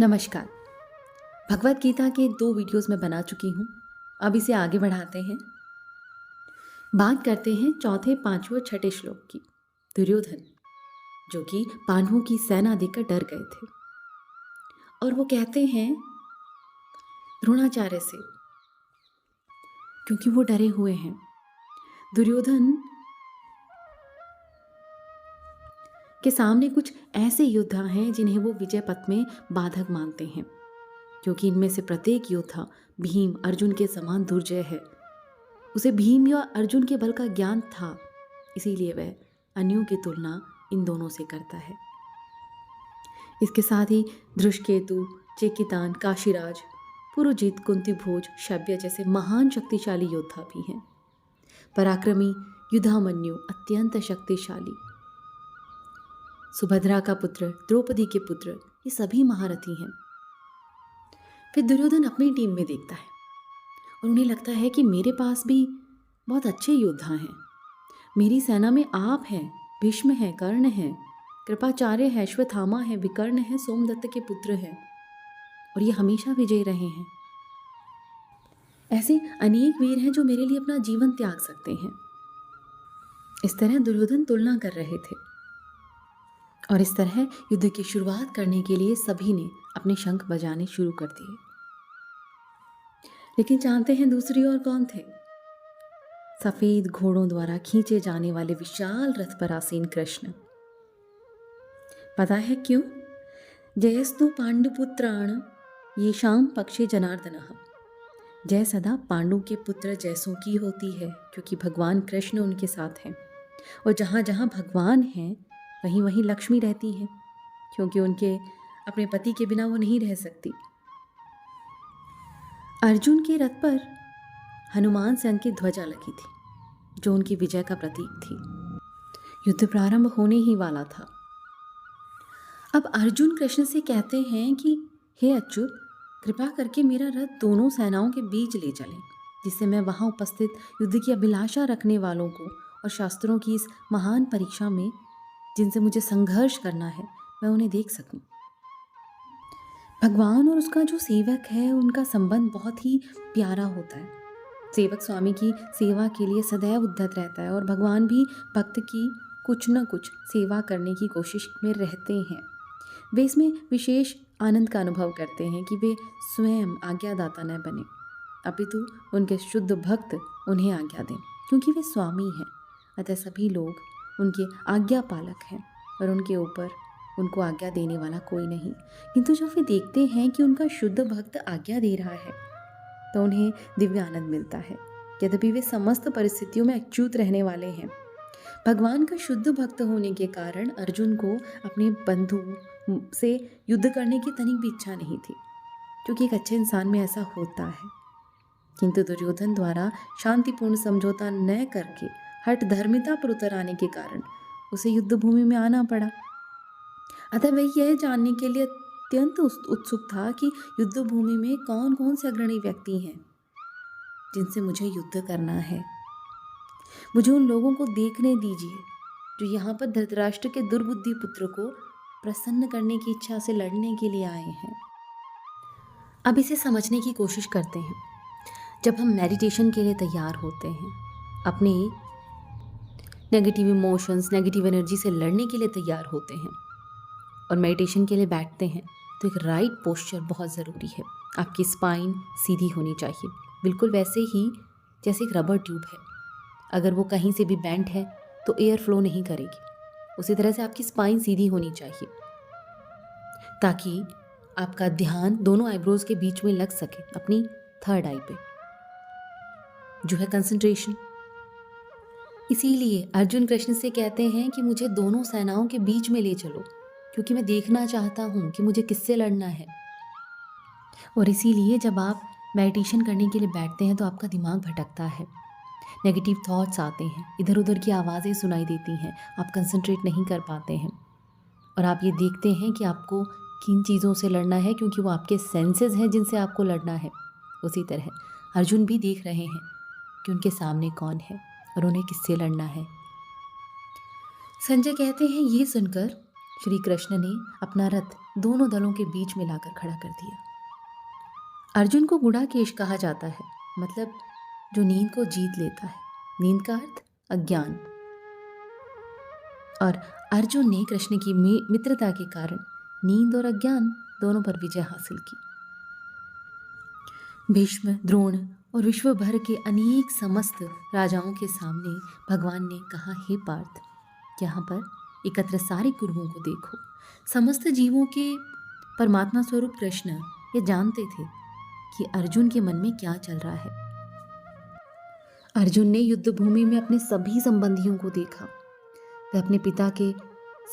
नमस्कार। भगवत गीता के 2 वीडियोस मैं बना चुकी हूँ। अब इसे आगे बढ़ाते हैं। बात करते हैं चौथे, 5वें और 6ठे श्लोक की। दुर्योधन, जो कि पांडवों की सेना देखकर डर गए थे, और वो कहते हैं द्रोणाचार्य से, क्योंकि वो डरे हुए हैं। दुर्योधन के सामने कुछ ऐसे योद्धा हैं जिन्हें वो विजय पथ में बाधक मानते हैं, क्योंकि इनमें से प्रत्येक योद्धा भीम अर्जुन के समान दुर्जय है। उसे भीम या अर्जुन के बल का ज्ञान था, इसीलिए वह अन्यों की तुलना इन दोनों से करता है। इसके साथ ही धृष्टकेतु, चेकितान, काशीराज, पुरुजित, कुंतीभोज, शव्य जैसे महान शक्तिशाली योद्धा भी हैं। पराक्रमी युधामन्यु अत्यंत शक्तिशाली, सुभद्रा का पुत्र, द्रौपदी के पुत्र, ये सभी महारथी हैं। फिर दुर्योधन अपनी टीम में देखता है और उन्हें लगता है कि मेरे पास भी बहुत अच्छे योद्धा हैं। मेरी सेना में आप हैं, भीष्म हैं, कर्ण हैं, कृपाचार्य है, अश्वत्थामा है, विकर्ण है, सोमदत्त के पुत्र हैं, और ये हमेशा विजयी रहे हैं। ऐसे अनेक वीर हैं जो मेरे लिए अपना जीवन त्याग सकते हैं। इस तरह दुर्योधन तुलना कर रहे थे, और इस तरह युद्ध की शुरुआत करने के लिए सभी ने अपने शंख बजाने शुरू कर दिए। लेकिन जानते हैं दूसरी ओर कौन थे? सफेद घोड़ों द्वारा खींचे जाने वाले विशाल रथ पर आसीन कृष्ण। पता है क्यों? जयस्तु पांडुपुत्राण येषां पक्षे जनार्दनः। जय सदा पांडु के पुत्र जयसों की होती है, क्योंकि भगवान कृष्ण उनके साथ हैं, और जहाँ जहाँ भगवान हैं वहीं वहीं लक्ष्मी रहती हैं, क्योंकि उनके अपने पति के बिना वो नहीं रह सकती। अर्जुन के रथ पर हनुमान से अंकित ध्वजा लगी थी, जो उनकी विजय का प्रतीक थी। युद्ध प्रारंभ होने ही वाला था। अब अर्जुन कृष्ण से कहते हैं कि हे अच्युत, कृपा करके मेरा रथ दोनों सेनाओं के बीच ले चलें, जिससे मैं वहां उपस्थित युद्ध की अभिलाषा रखने वालों को और शास्त्रों की इस महान परीक्षा में जिनसे मुझे संघर्ष करना है, मैं उन्हें देख सकूं। भगवान और उसका जो सेवक है, उनका संबंध बहुत ही प्यारा होता है। सेवक स्वामी की सेवा के लिए सदैव उद्यत रहता है, और भगवान भी भक्त की कुछ न कुछ सेवा करने की कोशिश में रहते हैं। वे इसमें विशेष आनंद का अनुभव करते हैं कि वे स्वयं आज्ञादाता न बने, अपितु उनके शुद्ध भक्त उन्हें आज्ञा दें, क्योंकि वे स्वामी हैं। अतः सभी लोग उनके आज्ञा पालक हैं, और उनके ऊपर उनको आज्ञा देने वाला कोई नहीं। किंतु जब वे देखते हैं कि उनका शुद्ध भक्त आज्ञा दे रहा है, तो उन्हें दिव्य आनंद मिलता है। यद्यपि वे समस्त परिस्थितियों में अच्युत रहने वाले हैं, भगवान का शुद्ध भक्त होने के कारण अर्जुन को अपने बंधु से युद्ध करने की तनिक भी इच्छा नहीं थी, क्योंकि एक अच्छे इंसान में ऐसा होता है। किंतु दुर्योधन द्वारा शांतिपूर्ण समझौता न करके हठ धर्मिता पर उतर आने के कारण उसे युद्ध भूमि में आना पड़ा। अतः वह यह जानने के लिए अत्यंत उत्सुक था कि युद्ध भूमि में कौन कौन से अग्रणी व्यक्ति हैं जिनसे मुझे युद्ध करना है। मुझे उन लोगों को देखने दीजिए जो यहाँ पर धृतराष्ट्र के दुर्बुद्धि पुत्र को प्रसन्न करने की इच्छा से लड़ने के लिए आए हैं। अब इसे समझने की कोशिश करते हैं। जब हम मेडिटेशन के लिए तैयार होते हैं, अपने नेगेटिव इमोशंस, नेगेटिव एनर्जी से लड़ने के लिए तैयार होते हैं और मेडिटेशन के लिए बैठते हैं, तो एक राइट पोस्चर बहुत ज़रूरी है। आपकी स्पाइन सीधी होनी चाहिए, बिल्कुल वैसे ही जैसे एक रबर ट्यूब है। अगर वो कहीं से भी बेंड है तो एयर फ्लो नहीं करेगी। उसी तरह से आपकी स्पाइन सीधी होनी चाहिए, ताकि आपका ध्यान दोनों आईब्रोज के बीच में लग सके, अपनी थर्ड आई पे, जो है कंसंट्रेशन। इसीलिए अर्जुन कृष्ण से कहते हैं कि मुझे दोनों सेनाओं के बीच में ले चलो, क्योंकि मैं देखना चाहता हूँ कि मुझे किससे लड़ना है। और इसीलिए जब आप मेडिटेशन करने के लिए बैठते हैं तो आपका दिमाग भटकता है, नेगेटिव थॉट्स आते हैं, इधर उधर की आवाज़ें सुनाई देती हैं, आप कंसंट्रेट नहीं कर पाते हैं, और आप ये देखते हैं कि आपको किन चीज़ों से लड़ना है, क्योंकि वो आपके सेंसेस हैं जिनसे आपको लड़ना है। उसी तरह अर्जुन भी देख रहे हैं कि उनके सामने कौन है और उन्हें किससे लड़ना है। संजय कहते हैं, ये सुनकर श्री कृष्ण ने अपना रथ दोनों दलों के बीच में लाकर खड़ा कर दिया। अर्जुन को गुड़ाकेश कहा जाता है, मतलब जो नींद को जीत लेता है। नींद का अर्थ अज्ञान। और अर्जुन ने कृष्ण की मित्रता के कारण नींद और अज्ञान दोनों पर विजय हासिल की। भीष्म, द्रोण और विश्व भर के अनेक समस्त राजाओं के सामने भगवान ने कहा, हे पार्थ, यहाँ पर एकत्र सारे कुरुओं को देखो। समस्त जीवों के परमात्मा स्वरूप कृष्ण ये जानते थे कि अर्जुन के मन में क्या चल रहा है। अर्जुन ने युद्ध भूमि में अपने सभी संबंधियों को देखा। वे अपने पिता के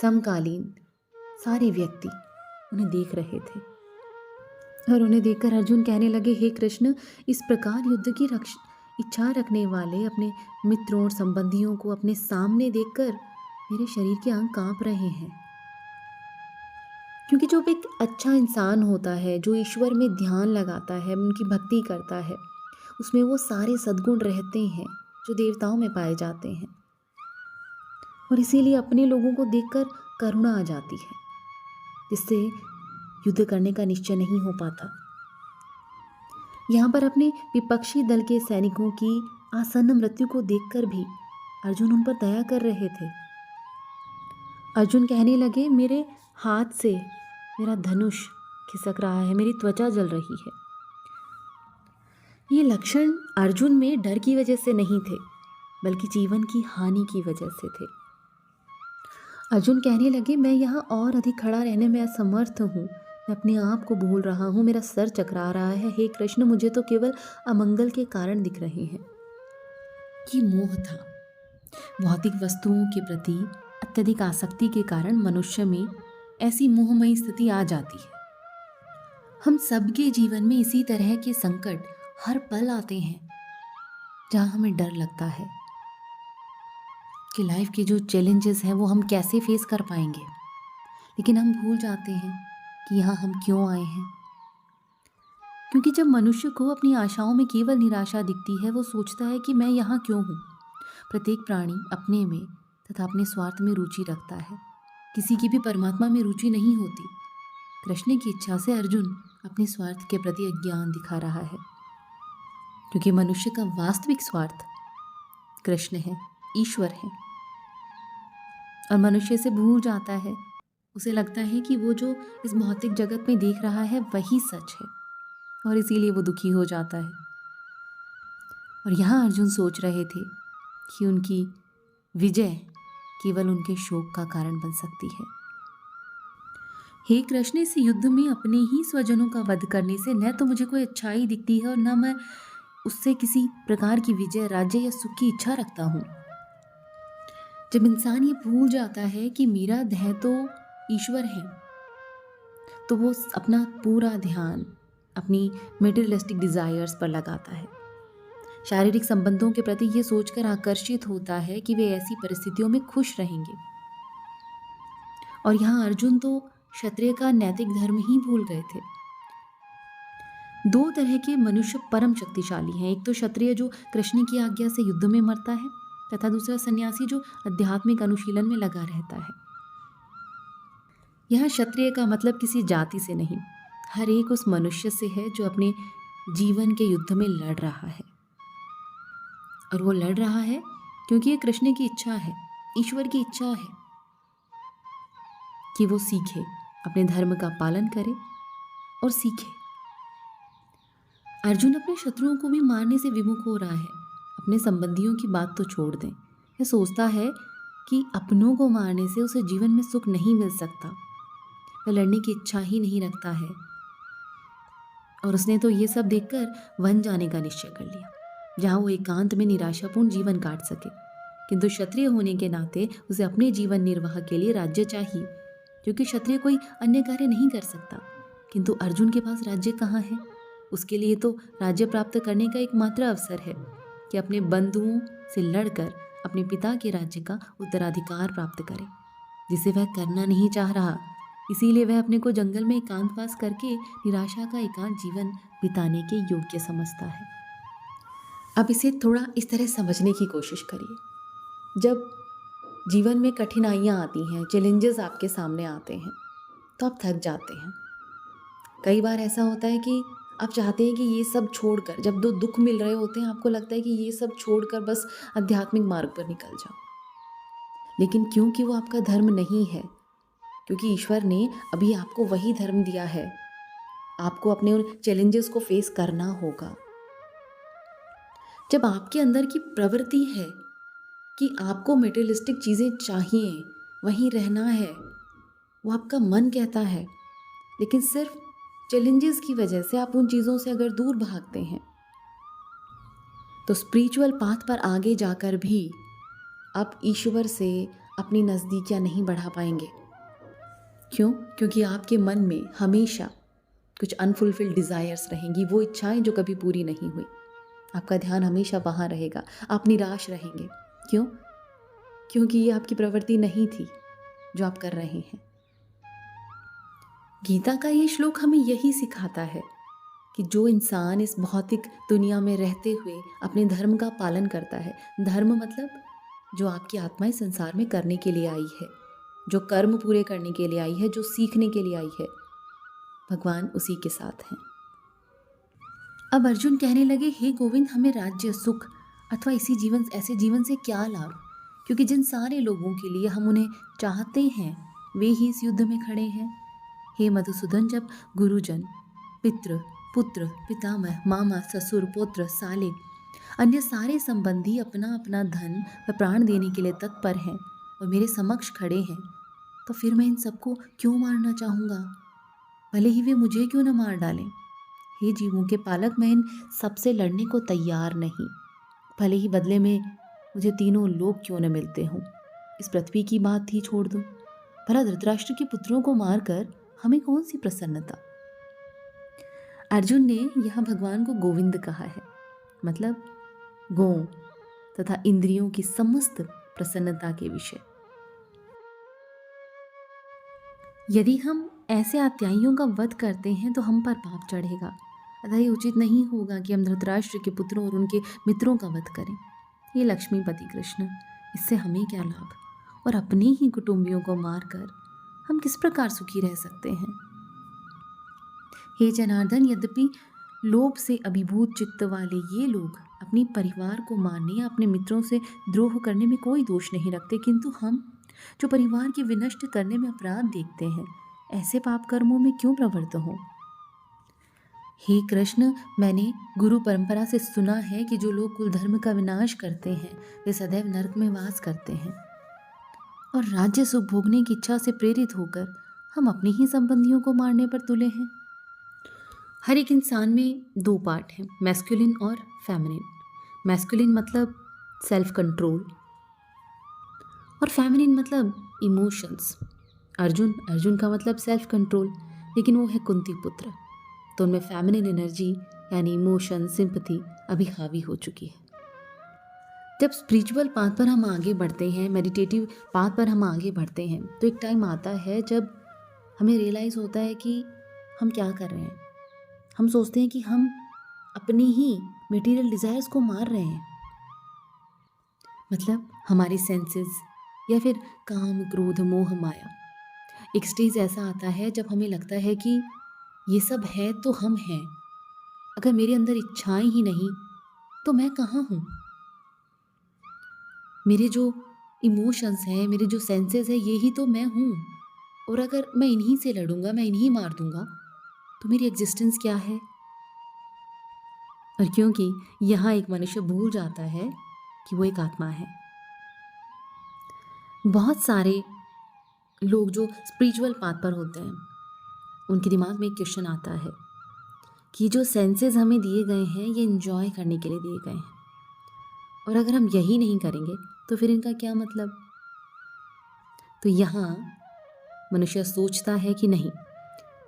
समकालीन सारे व्यक्ति उन्हें देख रहे थे और उन्हें देखकर अर्जुन कहने लगे, हे कृष्ण, इस प्रकार युद्ध की इच्छा रखने वाले अपने मित्रों और संबंधियों को अपने सामने देखकर मेरे शरीर के अंग कांप रहे हैं। क्योंकि जो एक अच्छा इंसान होता है, जो ईश्वर में ध्यान लगाता है, उनकी भक्ति करता है, उसमें वो सारे सद्गुण रहते हैं जो देवताओं में पाए जाते हैं। और इसीलिए अपने लोगों को देखकर करुणा आ जाती है, जिससे युद्ध करने का निश्चय नहीं हो पाता। यहाँ पर अपने विपक्षी दल के सैनिकों की आसन्न मृत्यु को देखकर भी अर्जुन उन पर दया कर रहे थे। अर्जुन कहने लगे, मेरे हाथ से मेरा धनुष खिसक रहा है, मेरी त्वचा जल रही है। ये लक्षण अर्जुन में डर की वजह से नहीं थे, बल्कि जीवन की हानि की वजह से थे। अर्जुन कहने लगे, मैं यहाँ और अधिक खड़ा रहने में असमर्थ हूँ, मैं अपने आप को भूल रहा हूँ, मेरा सर चकरा रहा है। हे कृष्ण, मुझे तो केवल अमंगल के कारण दिख रहे हैं। ये मोह था। भौतिक वस्तुओं के प्रति अत्यधिक आसक्ति के कारण मनुष्य में ऐसी मोहमयी स्थिति आ जाती है। हम सबके जीवन में इसी तरह के संकट हर पल आते हैं, जहाँ हमें डर लगता है कि लाइफ के जो चैलेंजेस हैं वो हम कैसे फेस कर पाएंगे। लेकिन हम भूल जाते हैं कि यहाँ हम क्यों आए हैं। क्योंकि जब मनुष्य को अपनी आशाओं में केवल निराशा दिखती है, वो सोचता है कि मैं यहाँ क्यों हूँ। प्रत्येक प्राणी अपने में तथा अपने स्वार्थ में रुचि रखता है, किसी की भी परमात्मा में रुचि नहीं होती। कृष्ण की इच्छा से अर्जुन अपने स्वार्थ के प्रति अज्ञान दिखा रहा है, क्योंकि मनुष्य का वास्तविक स्वार्थ कृष्ण है, ईश्वर है। और मनुष्य से भूल जाता है, उसे लगता है कि वो जो इस भौतिक जगत में देख रहा है वही सच है, और इसीलिए वो दुखी हो जाता है। और यहाँ अर्जुन सोच रहे थे कि उनकी विजय केवल उनके शोक का कारण बन सकती है। हे कृष्ण, इस युद्ध में अपने ही स्वजनों का वध करने से न तो मुझे कोई अच्छाई दिखती है और न मैं उससे किसी प्रकार की विजय, राज्य या सुख की इच्छा रखता हूँ। जब इंसान ये भूल जाता है कि मेरा ध्येय तो ईश्वर है, तो वो अपना पूरा ध्यान अपनी मेटेरियलिस्टिक डिजायर्स पर लगाता है। शारीरिक संबंधों के प्रति ये सोचकर आकर्षित होता है कि वे ऐसी परिस्थितियों में खुश रहेंगे। और यहाँ अर्जुन तो क्षत्रिय का नैतिक धर्म ही भूल गए थे। दो तरह के मनुष्य परम शक्तिशाली हैं। एक तो क्षत्रिय जो कृष्ण की आज्ञा से युद्ध में मरता है, तथा दूसरा सन्यासी जो आध्यात्मिक अनुशीलन में लगा रहता है। यहाँ क्षत्रिय का मतलब किसी जाति से नहीं, हर एक उस मनुष्य से है जो अपने जीवन के युद्ध में लड़ रहा है। और वो लड़ रहा है क्योंकि ये कृष्ण की इच्छा है, ईश्वर की इच्छा है कि वो सीखे, अपने धर्म का पालन करे और सीखे। अर्जुन अपने शत्रुओं को भी मारने से विमुख हो रहा है। अपने संबंधियों की बात तो छोड़ दें, यह सोचता है कि अपनों को मारने से उसे जीवन में सुख नहीं मिल सकता। वह लड़ने की इच्छा ही नहीं रखता है, और उसने तो ये सब देखकर वन जाने का निश्चय कर लिया, जहाँ वो एकांत में निराशापूर्ण जीवन काट सके। किंतु क्षत्रिय होने के नाते उसे अपने जीवन निर्वाह के लिए राज्य चाहिए, क्योंकि क्षत्रिय कोई अन्य कार्य नहीं कर सकता। किंतु अर्जुन के पास राज्य कहाँ है? उसके लिए तो राज्य प्राप्त करने का एकमात्र अवसर है कि अपने बंधुओं से लड़कर अपने पिता के राज्य का उत्तराधिकार प्राप्त करे, जिसे वह करना नहीं चाह रहा। इसीलिए वह अपने को जंगल में एकांतवास करके निराशा का एकांत जीवन बिताने के योग्य समझता है। अब इसे थोड़ा इस तरह समझने की कोशिश करिए। जब जीवन में कठिनाइयाँ आती हैं, चैलेंजेस आपके सामने आते हैं, तो आप थक जाते हैं। कई बार ऐसा होता है कि आप चाहते हैं कि ये सब छोड़कर, जब दो दुख मिल रहे होते हैं, आपको लगता है कि ये सब छोड़कर बस आध्यात्मिक मार्ग पर निकल जाओ। लेकिन क्योंकि वो आपका धर्म नहीं है, क्योंकि ईश्वर ने अभी आपको वही धर्म दिया है, आपको अपने उन चैलेंजेस को फेस करना होगा। जब आपके अंदर की प्रवृत्ति है कि आपको मटेरियलिस्टिक चीज़ें चाहिए, वहीं रहना है, वो आपका मन कहता है, लेकिन सिर्फ चैलेंजेस की वजह से आप उन चीज़ों से अगर दूर भागते हैं, तो स्पिरिचुअल पाथ पर आगे जाकर भी आप ईश्वर से अपनी नज़दीकियाँ नहीं बढ़ा पाएंगे। क्यों? क्योंकि आपके मन में हमेशा कुछ अनफुलफिल्ड डिज़ायर्स रहेंगी, वो इच्छाएं जो कभी पूरी नहीं हुई। आपका ध्यान हमेशा वहाँ रहेगा, आप निराश रहेंगे। क्यों? क्योंकि ये आपकी प्रवृत्ति नहीं थी जो आप कर रहे हैं। गीता का ये श्लोक हमें यही सिखाता है कि जो इंसान इस भौतिक दुनिया में रहते हुए अपने धर्म का पालन करता है, धर्म मतलब जो आपकी आत्मा इस संसार में करने के लिए आई है, जो कर्म पूरे करने के लिए आई है, जो सीखने के लिए आई है, भगवान उसी के साथ हैं। अब अर्जुन कहने लगे, हे गोविंद, हमें राज्य, सुख अथवा ऐसे जीवन से क्या लाभ, क्योंकि जिन सारे लोगों के लिए हम उन्हें चाहते हैं वे ही इस युद्ध में खड़े हैं। हे मधुसूदन, जब गुरुजन, पितृ, पुत्र, पितामह, मामा, ससुर, पुत्र, साले, अन्य सारे संबंधी अपना अपना धन व प्राण देने के लिए तत्पर हैं और मेरे समक्ष खड़े हैं, तो फिर मैं इन सबको क्यों मारना चाहूँगा, भले ही वे मुझे क्यों न मार डालें। हे जीवों के पालक, मैं इन सबसे लड़ने को तैयार नहीं, भले ही बदले में मुझे तीनों लोग क्यों न मिलते हों। इस पृथ्वी की बात ही छोड़ दो, भला धृतराष्ट्र के पुत्रों को मारकर हमें कौन सी प्रसन्नता। अर्जुन ने यहाँ भगवान को गोविंद कहा है, मतलब गौ तथा इंद्रियों की समस्त प्रसन्नता के विषय। यदि हम ऐसे आत्याइयों का वध करते हैं तो हम पर पाप चढ़ेगा, अतः ये उचित नहीं होगा कि हम धृतराष्ट्र के पुत्रों और उनके मित्रों का वध करें। ये लक्ष्मीपति कृष्ण, इससे हमें क्या लाभ, और अपने ही कुटुंबियों को मारकर हम किस प्रकार सुखी रह सकते हैं। हे जनार्दन, यद्यपि लोभ से अभिभूत चित्त वाले ये लोग अपने परिवार को मारने या अपने मित्रों से द्रोह करने में कोई दोष नहीं रखते, किंतु हम जो परिवार के विनष्ट करने में अपराध देखते हैं, ऐसे पाप कर्मों में क्यों प्रवृत्त हो। हे कृष्ण, मैंने गुरु परंपरा से सुना है कि जो लोग कुल धर्म का विनाश करते हैं वे सदैव नरक में वास करते हैं, और राज्य सुख भोगने की इच्छा से प्रेरित होकर हम अपने ही संबंधियों को मारने पर तुले हैं। हर एक इंसान में दो पार्ट हैं, मैस्कुलिन और फेमिनिन। मैस्कुलिन मतलब सेल्फ कंट्रोल और फेमिनिन मतलब इमोशंस। अर्जुन का मतलब सेल्फ कंट्रोल, लेकिन वो है कुंती पुत्र, तो उनमें फेमिनिन एनर्जी यानी इमोशन, सिंपैथी अभी हावी हो चुकी है। जब स्पिरिचुअल पाथ पर हम आगे बढ़ते हैं, मेडिटेटिव पाथ पर हम आगे बढ़ते हैं, तो एक टाइम आता है जब हमें रियलाइज़ होता है कि हम क्या कर रहे हैं। हम सोचते हैं कि हम अपनी ही मटेरियल डिज़ायर्स को मार रहे हैं, मतलब हमारे सेंसेस या फिर काम, क्रोध, मोह, माया। एक स्टेज ऐसा आता है जब हमें लगता है कि ये सब है तो हम हैं, अगर मेरे अंदर इच्छाएं ही नहीं तो मैं कहाँ हूँ। मेरे जो इमोशंस हैं, मेरे जो सेंसेस हैं, ये ही तो मैं हूँ, और अगर मैं इन्हीं से लड़ूंगा, मैं इन्हीं मार दूंगा, तो मेरी एग्जिस्टेंस क्या है। और क्योंकि यहाँ एक मनुष्य भूल जाता है कि वो एक आत्मा है। बहुत सारे लोग जो स्पिरिचुअल पाथ पर होते हैं, उनके दिमाग में एक क्वेश्चन आता है कि जो सेंसेस हमें दिए गए हैं ये एंजॉय करने के लिए दिए गए हैं, और अगर हम यही नहीं करेंगे तो फिर इनका क्या मतलब। तो यहाँ मनुष्य सोचता है कि नहीं,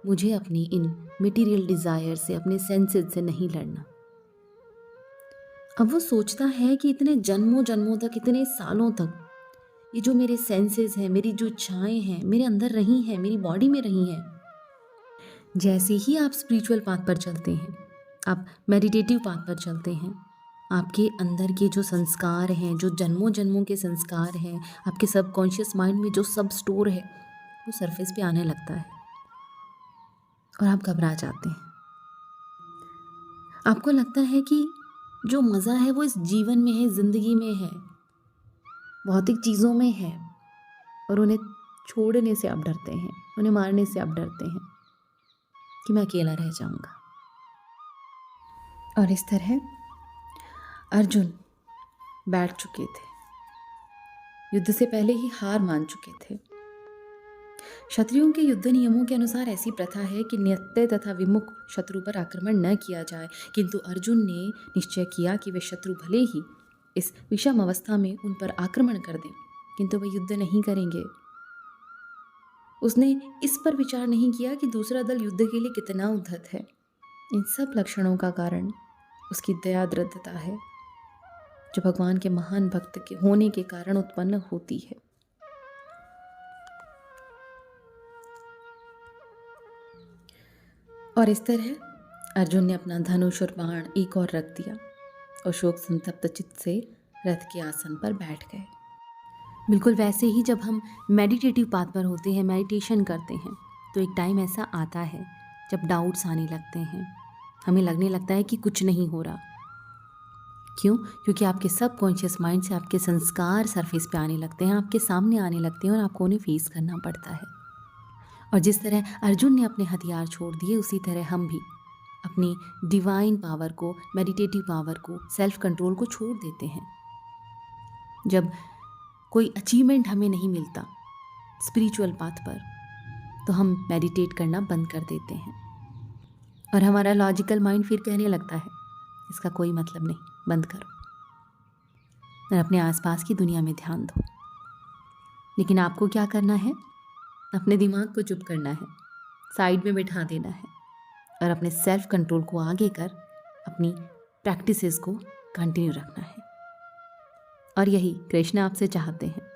मुझे अपनी इन मटेरियल डिज़ायर से, अपने सेंसेस से नहीं लड़ना। अब वो सोचता है कि इतने जन्मों जन्मों तक, इतने सालों तक ये जो मेरे सेंसेस हैं, मेरी जो इच्छाएं हैं, मेरे अंदर रही हैं, मेरी बॉडी में रही हैं। जैसे ही आप स्पिरिचुअल पाथ पर चलते हैं, आप मेडिटेटिव पाथ पर चलते हैं, आपके अंदर के जो संस्कार हैं, जो जन्मों जन्मों के संस्कार हैं, आपके सबकॉन्शियस माइंड में जो सब स्टोर है, वो सरफेस पे आने लगता है और आप घबरा जाते हैं। आपको लगता है कि जो मज़ा है वो इस जीवन में है, ज़िंदगी में है, भौतिक चीज़ों में है, और उन्हें छोड़ने से आप डरते हैं, उन्हें मारने से आप डरते हैं कि मैं अकेला रह जाऊंगा। और इस तरह अर्जुन बैठ चुके थे, युद्ध से पहले ही हार मान चुके थे। क्षत्रियों के युद्ध नियमों के अनुसार ऐसी प्रथा है कि नित्य तथा विमुख शत्रु पर आक्रमण न किया जाए, किंतु अर्जुन ने निश्चय किया कि वे शत्रु भले ही इस विषम अवस्था में उन पर आक्रमण कर दें, किंतु वे युद्ध नहीं करेंगे। उसने इस पर विचार नहीं किया कि दूसरा दल युद्ध के लिए कितना उद्धत है। इन सब लक्षणों का कारण उसकी दया दृढ़ता है, जो भगवान के महान भक्त के होने के कारण उत्पन्न होती है। और इस तरह अर्जुन ने अपना धनुष और बाण एक और रख दिया और शोक संतप्त चित्त से रथ के आसन पर बैठ गए। बिल्कुल वैसे ही जब हम मेडिटेटिव पाथ पर होते हैं, मेडिटेशन करते हैं, तो एक टाइम ऐसा आता है जब डाउट्स आने लगते हैं, हमें लगने लगता है कि कुछ नहीं हो रहा। क्यों? क्योंकि आपके सबकॉन्शियस माइंड से आपके संस्कार सरफेस पे आने लगते हैं, आपके सामने आने लगते हैं और आपको उन्हें फेस करना पड़ता है। और जिस तरह अर्जुन ने अपने हथियार छोड़ दिए, उसी तरह हम भी अपनी डिवाइन पावर को, मेडिटेटिव पावर को, सेल्फ कंट्रोल को छोड़ देते हैं। जब कोई अचीवमेंट हमें नहीं मिलता स्पिरिचुअल पाथ पर, तो हम मेडिटेट करना बंद कर देते हैं और हमारा लॉजिकल माइंड फिर कहने लगता है इसका कोई मतलब नहीं, बंद करो और अपने आसपास की दुनिया में ध्यान दो। लेकिन आपको क्या करना है? अपने दिमाग को चुप करना है, साइड में बिठा देना है और अपने सेल्फ कंट्रोल को आगे कर अपनी प्रैक्टिसेस को कंटिन्यू रखना है। और यही कृष्ण आपसे चाहते हैं।